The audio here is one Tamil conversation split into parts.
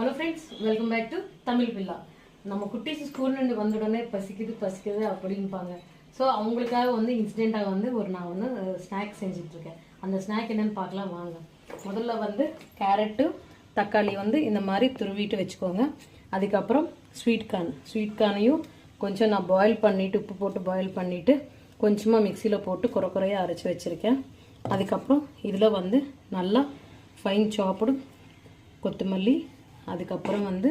Hello friends, welcome back to Tamil Pilla. நம்ம குட்டீஸ் ஸ்கூல்லேருந்து வந்த உடனே பசிக்குது அப்படின்பாங்க. ஸோ அவங்களுக்காக வந்து இன்சிடெண்ட்டாக வந்து நான் வந்து ஸ்நாக்ஸ் செஞ்சிட்ருக்கேன். அந்த ஸ்நாக் என்னென்னு பார்க்கலாம் வாங்க. முதல்ல வந்து கேரட்டு தக்காளி வந்து இந்த மாதிரி துருவிட்டு வச்சுக்கோங்க. அதுக்கப்புறம் ஸ்வீட் கார்னையும் கொஞ்சம் நான் பாயில் பண்ணிவிட்டு உப்பு போட்டு பாயில் பண்ணிவிட்டு கொஞ்சமாக மிக்சியில் போட்டு குறையாக அரைச்சி வச்சுருக்கேன். அதுக்கப்புறம் இதில் வந்து நல்லா ஃபைன் சாப்பிடு கொத்தமல்லி, அதுக்கப்புறம் வந்து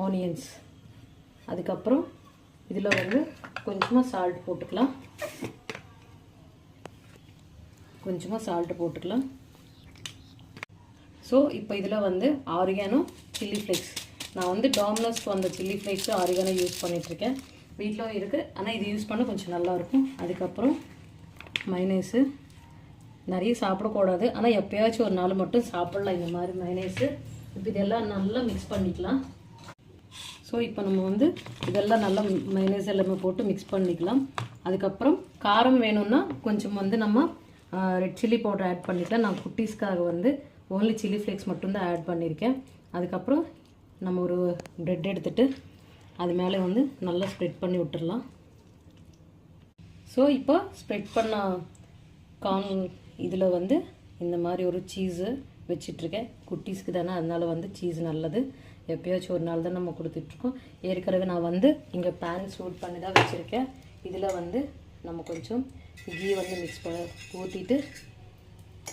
ஆனியன்ஸ், அதுக்கப்புறம் இதில் வந்து கொஞ்சமாக சால்ட் போட்டுக்கலாம். ஸோ இப்போ இதில் வந்து ஆரிகானோ சில்லி ஃப்ளேக்ஸ், நான் வந்து டாமினோஸ்க்கு வந்த சில்லி ஃப்ளேக்ஸு ஆரிகானோ யூஸ் பண்ணிகிட்ருக்கேன். வீட்டிலும் இருக்குது, ஆனால் இது யூஸ் பண்ண கொஞ்சம் நல்லாயிருக்கும். அதுக்கப்புறம் மைனேஸு நிறைய சாப்பிடக்கூடாது, ஆனால் எப்போயாச்சும் ஒரு நாள் மட்டும் சாப்பிட்லாம் இந்த மாதிரி மைனேஸு. இப்போ இதெல்லாம் நல்லா மிக்ஸ் பண்ணிக்கலாம். ஸோ இப்போ நம்ம வந்து இதெல்லாம் நல்லா மைனேஸ் எல்லாமே போட்டு மிக்ஸ் பண்ணிக்கலாம். அதுக்கப்புறம் காரம் வேணும்னா கொஞ்சம் வந்து நம்ம ரெட் சில்லி பவுடர் ஆட் பண்ணிக்கலாம். நான் குட்டீஸ்க்காக வந்து ஓன்லி சில்லி ஃப்ளேக்ஸ் மட்டும்தான் ஆட் பண்ணியிருக்கேன். அதுக்கப்புறம் நம்ம ஒரு ப்ரெட் எடுத்துகிட்டு அது மேலே வந்து நல்லா ஸ்ப்ரெட் பண்ணி விட்டுடலாம். ஸோ இப்போ ஸ்ப்ரெட் பண்ண இதில் வந்து இந்த மாதிரி ஒரு சீஸு வச்சிட்ருக்கேன். குட்டீஸ்க்கு தானே, அதனால் வந்து சீஸ் நல்லது. எப்போயாச்சும் ஒரு நாள் தான் நம்ம கொடுத்துட்ருக்கோம். ஏற்கனவே நான் வந்து இங்கே பேன் சூட் பண்ணி தான் வச்சுருக்கேன். இதில் வந்து நம்ம கொஞ்சம் கீ வந்து மிக்ஸ் ஊற்றிட்டு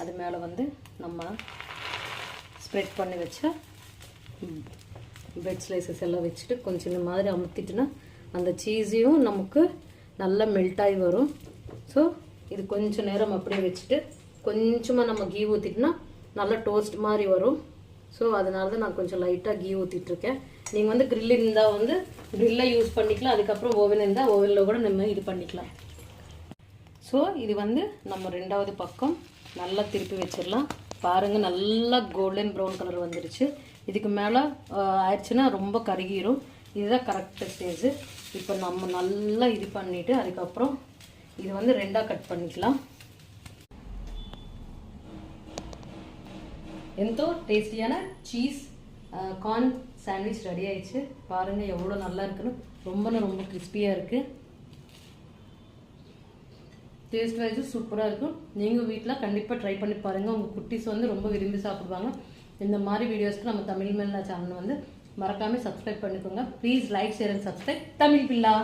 அது மேலே வந்து நம்ம ஸ்ப்ரெட் பண்ணி வச்சா பிரெட் ஸ்லைசஸ் எல்லாம் வச்சுட்டு கொஞ்சம் இந்த மாதிரி அமுத்திட்டுனா அந்த சீஸையும் நமக்கு நல்லா மெல்ட் ஆகி வரும். ஸோ இது கொஞ்சம் நேரம் அப்படியே வச்சுட்டு கொஞ்சமாக நம்ம கீ ஊற்றிட்டுனா நல்லா டோஸ்ட் மாதிரி வரும். ஸோ அதனால தான் நான் கொஞ்சம் லைட்டாக கீ ஊற்றிட்டுருக்கேன். நீங்கள் வந்து க்ரில் இருந்தால் வந்து க்ரில்லை யூஸ் பண்ணிக்கலாம். அதுக்கப்புறம் ஓவன் இருந்தால் ஓவனில் கூட நம்ம இது பண்ணிக்கலாம். ஸோ இது வந்து நம்ம ரெண்டாவது பக்கம் நல்லா திருப்பி வச்சிடலாம். பாருங்கள், நல்லா கோல்டன் ப்ரௌன் கலர் வந்துடுச்சு. இதுக்கு மேலே ஆயிடுச்சுன்னா ரொம்ப கருகிரும். இதுதான் கரெக்ட் ஸ்டேஜ். இப்போ நம்ம நல்லா இது பண்ணிவிட்டு அதுக்கப்புறம் இது வந்து ரெண்டாக கட் பண்ணிக்கலாம். ఎంతో టేస్టీயான చీజ్ కార్న్ சாண்ட்விச் ரெடி ஆயிடுச்சு. பாருங்கள் எவ்வளோ நல்லா இருக்குன்னு. ரொம்ப கிறிஸ்பியாக இருக்குது. டேஸ்ட் வைஸு சூப்பராக இருக்கும். நீங்கள் வீட்டில் கண்டிப்பாக ட்ரை பண்ணி பாருங்கள். உங்கள் குட்டீஸ் வந்து ரொம்ப விரும்பி சாப்பிடுவாங்க. இந்த மாதிரி வீடியோஸ்க்கு நம்ம தமிழ் பில்லா சேனல் வந்து மறக்காமல் சப்ஸ்கிரைப் பண்ணிக்கோங்க. Please like, share and subscribe Tamil Billa.